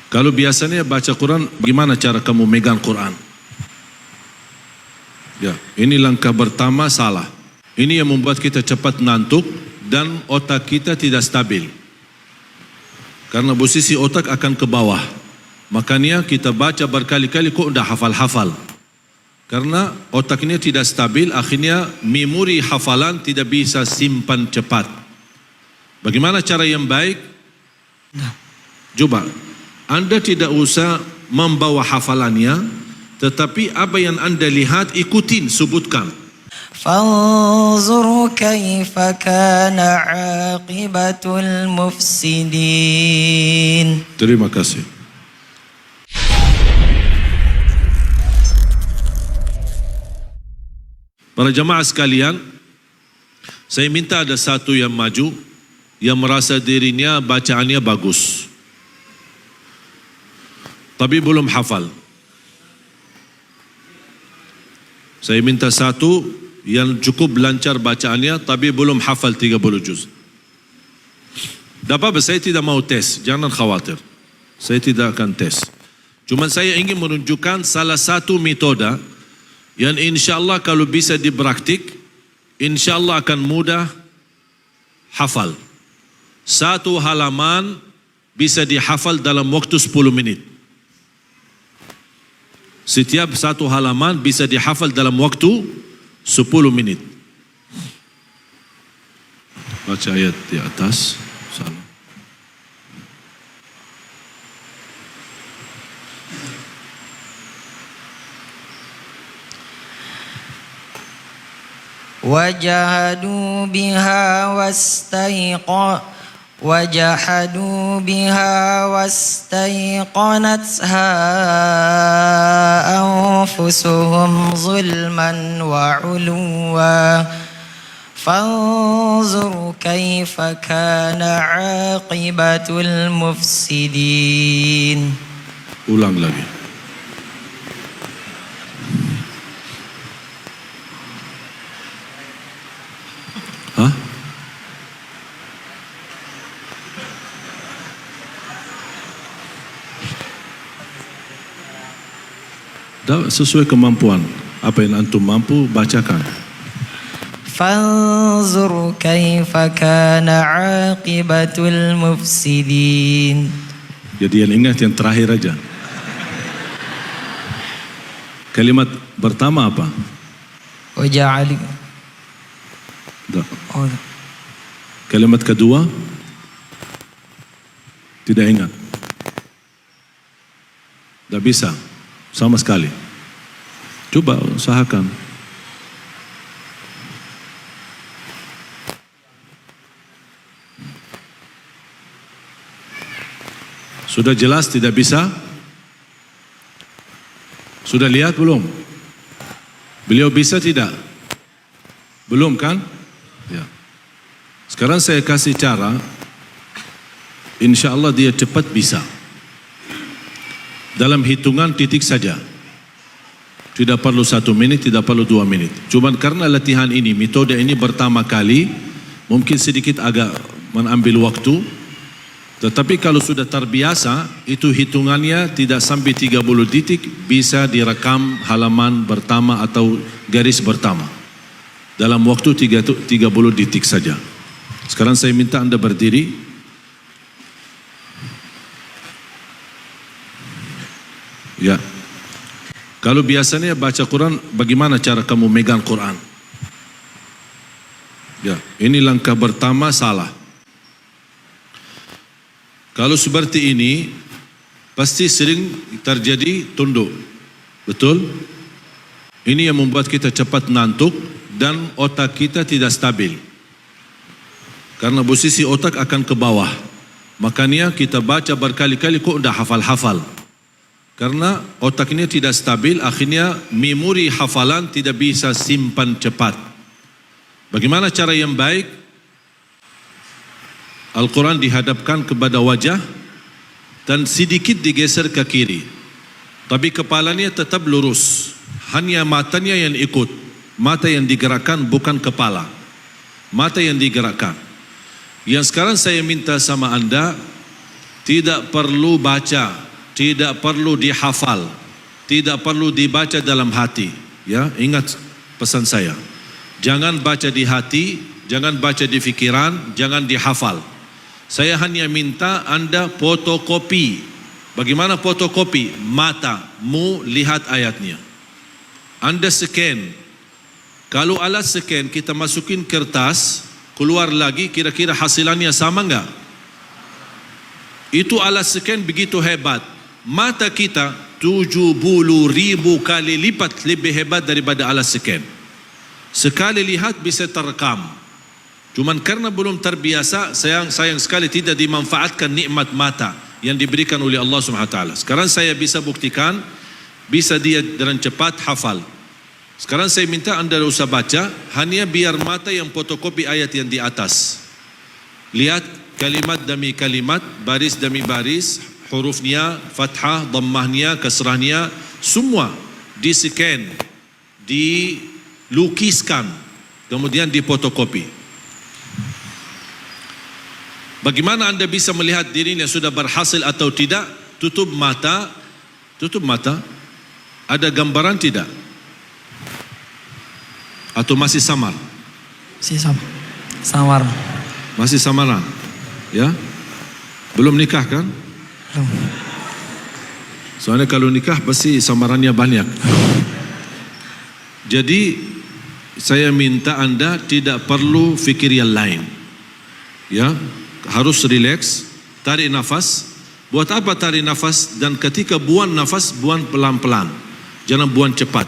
Kalau biasanya baca Quran, bagaimana cara kamu megang Quran? Ya, ini langkah pertama salah. Ini yang membuat kita cepat ngantuk dan otak kita tidak stabil. Karena posisi otak akan ke bawah. Makanya kita baca berkali-kali kok udah hafal-hafal. Karena otaknya tidak stabil, akhirnya memori hafalan tidak bisa simpan cepat. Bagaimana cara yang baik? Coba, Anda tidak usah membawa hafalannya, tetapi apa yang Anda lihat ikutin, sebutkan. Fanzur kaifa kana aqibatul mufsidin. Terima kasih. Para jamaah sekalian, saya minta ada satu yang maju, yang merasa dirinya bacaannya bagus, tapi belum hafal. Saya minta satu yang cukup lancar bacaannya, tapi belum hafal 30 juz. Tak apa, saya tidak mau tes, jangan khawatir. Saya tidak akan tes. Cuma saya ingin menunjukkan salah satu metode yang insyaAllah kalau bisa dipraktik, insyaAllah akan mudah hafal. Satu halaman bisa dihafal dalam waktu 10 menit. Setiap satu halaman bisa dihafal dalam waktu 10 menit. Baca ayat di atas. Salam. Wajahadu biha wastaiqanatha anfusuhum zulman wa uluwa. Fanzur kaifa kana aqibatul mufsidin. Ulang lagi. Hah? Sesuai kemampuan. Apa yang antum mampu, bacakan. Fanzur kaifa kana aqibatul mufsidin. Jadi yang ingat yang terakhir aja. Kalimat pertama apa? Waja'ali. Kalimat kedua tidak ingat. Tidak bisa sama sekali. Coba usahakan. Sudah jelas tidak bisa? Sudah lihat belum? Beliau bisa tidak? Belum kan? Ya. Sekarang saya kasih cara, insya Allah dia cepat bisa. Dalam hitungan titik saja. Tidak perlu 1 menit, tidak perlu 2 menit. Cuman karena latihan ini, metode ini pertama kali, mungkin sedikit agak mengambil waktu. Tetapi kalau sudah terbiasa, itu hitungannya tidak sampai 30 detik, bisa direkam halaman pertama atau garis pertama. Dalam waktu 30 detik saja. Sekarang saya minta Anda berdiri. Ya. Kalau biasanya baca Quran, bagaimana cara kamu megang Quran? Ya, ini langkah pertama salah. Kalau seperti ini, pasti sering terjadi tunduk. Betul? Ini yang membuat kita cepat ngantuk dan otak kita tidak stabil. Karena posisi otak akan ke bawah. Makanya kita baca berkali-kali kok udah hafal-hafal. Karena otaknya tidak stabil, akhirnya memori hafalan tidak bisa simpan cepat. Bagaimana cara yang baik? Al-Quran dihadapkan kepada wajah dan sedikit digeser ke kiri. Tapi kepalanya tetap lurus. Hanya matanya yang ikut. Mata yang digerakkan bukan kepala. Mata yang digerakkan. Yang sekarang saya minta sama Anda, tidak perlu baca tidak perlu dihafal, tidak perlu dibaca dalam hati. Ya, ingat pesan saya. Jangan baca di hati, jangan baca di fikiran, jangan dihafal. Saya hanya minta Anda fotokopi. Bagaimana fotokopi? Matamu lihat ayatnya. Anda scan. Kalau alat scan kita masukin kertas, keluar lagi, kira-kira hasilannya sama enggak? Itu alat scan begitu hebat. Mata kita 70.000 kali lipat lebih hebat daripada alat scan. Sekali lihat bisa terekam. Cuman karena belum terbiasa, sayang sekali tidak dimanfaatkan nikmat mata yang diberikan oleh Allah SWT. Sekarang saya bisa buktikan, bisa dia dengan cepat hafal. Sekarang saya minta Anda tidak usah baca, hanya biar mata yang fotokopi ayat yang di atas. Lihat kalimat demi kalimat, baris demi baris, hurufnya, fathah, dhammahnya, kasrahnya, semua di-scan, dilukiskan, kemudian difotokopi. Bagaimana Anda bisa melihat dirinya sudah berhasil atau tidak? Tutup mata. Ada gambaran tidak? Atau masih samar? Samar. Masih samaran? Ya? Belum nikah kan? Belum. Soalnya kalau nikah pasti samarannya banyak. Jadi saya minta Anda tidak perlu fikir yang lain. Ya, harus rileks, tarik nafas. Buat apa tarik nafas? Dan ketika buang nafas, buang pelan-pelan. Jangan buang cepat.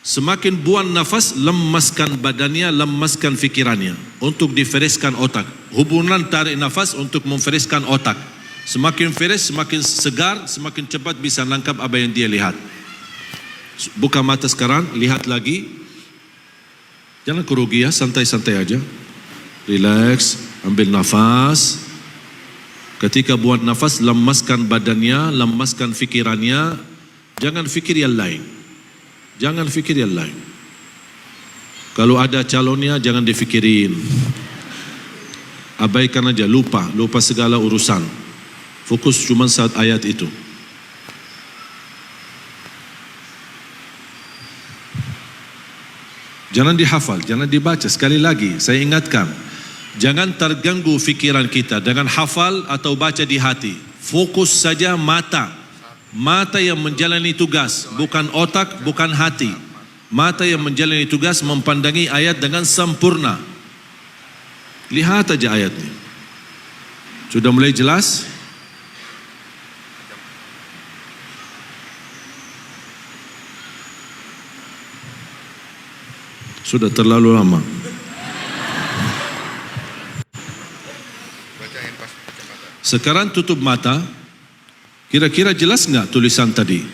Semakin buang nafas, lemaskan badannya, lemaskan fikirannya untuk difereskan otak. Hubungan tarik nafas untuk memfereskan otak. Semakin fresh, semakin segar, semakin cepat bisa nangkap apa yang dia lihat. Buka mata sekarang, lihat lagi. Jangan kerugi ya, santai-santai aja. Relax, ambil nafas. Ketika buang nafas, lemaskan badannya, lemaskan fikirannya. Jangan fikir yang lain. Jangan fikir yang lain. Kalau ada calonnya jangan difikirin. Abaikan aja, lupa segala urusan. Fokus cuma saat ayat itu. Jangan dihafal, jangan dibaca. Sekali lagi saya ingatkan, jangan terganggu fikiran kita dengan hafal atau baca di hati. Fokus saja mata. Mata yang menjalani tugas, bukan otak, bukan hati. Mata yang menjalani tugas mempandangi ayat dengan sempurna. Lihat aja ayatnya. Sudah mulai jelas? Sudah terlalu lama. Sekarang tutup mata. Kira-kira jelas enggak tulisan tadi?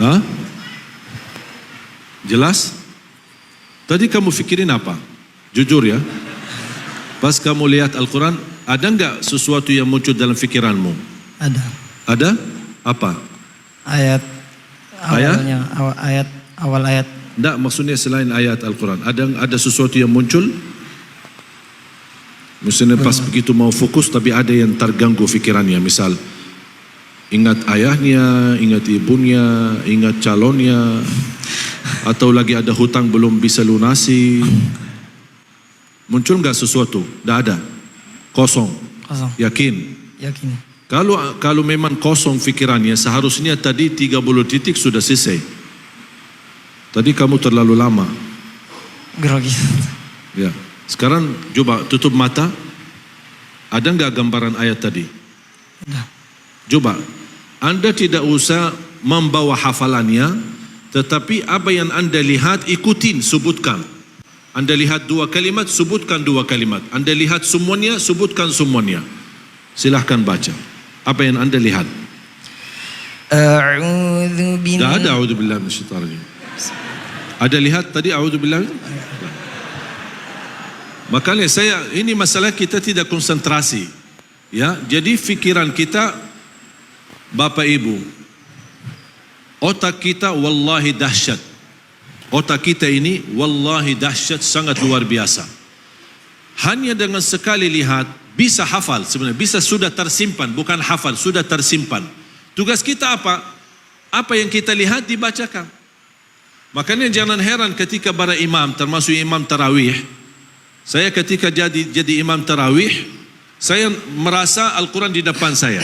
Hah? Jelas? Tadi kamu fikirin apa? Jujur ya. Pas kamu lihat Al-Quran, ada enggak sesuatu yang muncul dalam fikiranmu? Ada. Ada? Apa? Ayat awalnya, awal ayat. Enggak, maksudnya selain ayat Al-Quran. Ada sesuatu yang muncul? Misalnya pas begitu mau fokus tapi ada yang terganggu fikirannya. Misal ingat ayahnya, ingat ibunya, ingat calonnya, atau lagi ada hutang belum bisa lunasi. Muncul enggak sesuatu? Tidak ada. Kosong. Yakin? Yakin. Kalau memang kosong fikirannya, seharusnya tadi 30 titik sudah selesai. Tadi kamu terlalu lama. Grogi. Ya. Sekarang coba tutup mata. Ada enggak gambaran ayat tadi? Ada. Coba. Anda tidak usah membawa hafalannya, tetapi apa yang Anda lihat ikutin, sebutkan. Anda lihat 2 kalimat, sebutkan 2 kalimat. Anda lihat semuanya, sebutkan semuanya. Silahkan baca. Apa yang Anda lihat? A'udzu billahi. Tidak ada a'udzubillahi minasyaitonir rajim. Ada lihat tadi a'udzubillahi? Makanya ini masalah kita tidak konsentrasi. Ya, jadi fikiran kita, Bapak Ibu, otak kita wallahi dahsyat. Otak kita ini wallahi dahsyat, sangat luar biasa. Hanya dengan sekali lihat bisa hafal sebenarnya, bisa sudah tersimpan, bukan hafal, sudah tersimpan. Tugas kita apa? Apa yang kita lihat dibacakan. Makanya jangan heran ketika para imam, termasuk imam tarawih, saya ketika jadi imam tarawih, saya merasa Al-Quran di depan saya.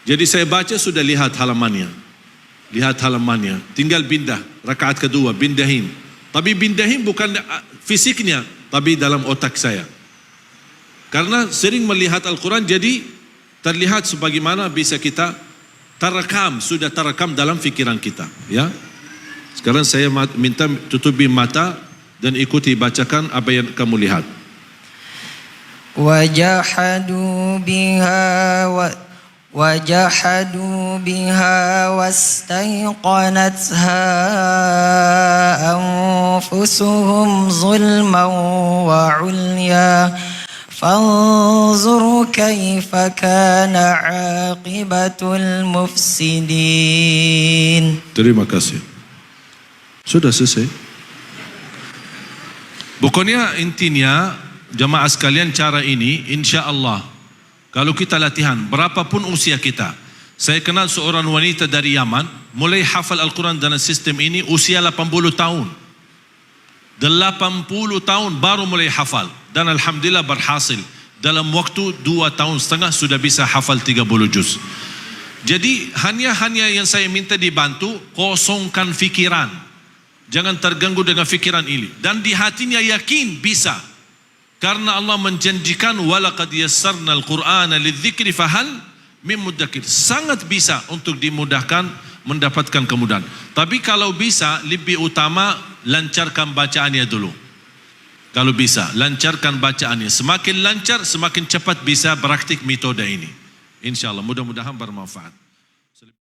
Jadi saya baca sudah lihat halamannya. Lihat halamannya, tinggal pindah, rakaat kedua, pindahin. Tapi pindahin bukan fisiknya, tapi dalam otak saya. Karena sering melihat Al-Quran, jadi terlihat sebagaimana bisa kita terekam, sudah terekam dalam fikiran kita. Ya. Sekarang saya minta tutupi mata dan ikuti bacakan apa yang kamu lihat. Wajahadu biha wastaiqanatha anfusuhum zulman wa ulya fanzur kaifa kana aqibatul mufsidin. Terima kasih. Sudah selesai. Pokoknya intinya jamaah sekalian, cara ini insya Allah kalau kita latihan berapapun usia kita. Saya kenal seorang wanita dari Yaman mulai hafal Al-Quran dalam sistem ini usia 80 tahun. 80 tahun baru mulai hafal, dan alhamdulillah berhasil. Dalam waktu 2,5 tahun sudah bisa hafal 30 juz. Jadi hanya yang saya minta dibantu, kosongkan fikiran. Jangan terganggu dengan fikiran ini, dan di hatinya yakin bisa. Karena Allah menjanjikan walaqad yassarna al-Qur'ana lidzikri fahal mim muddakir. Sangat bisa untuk dimudahkan, mendapatkan kemudahan. Tapi kalau bisa, lebih utama lancarkan bacaannya dulu. Kalau bisa, lancarkan bacaannya. Semakin lancar, semakin cepat bisa praktik metode ini. InsyaAllah, mudah-mudahan bermanfaat.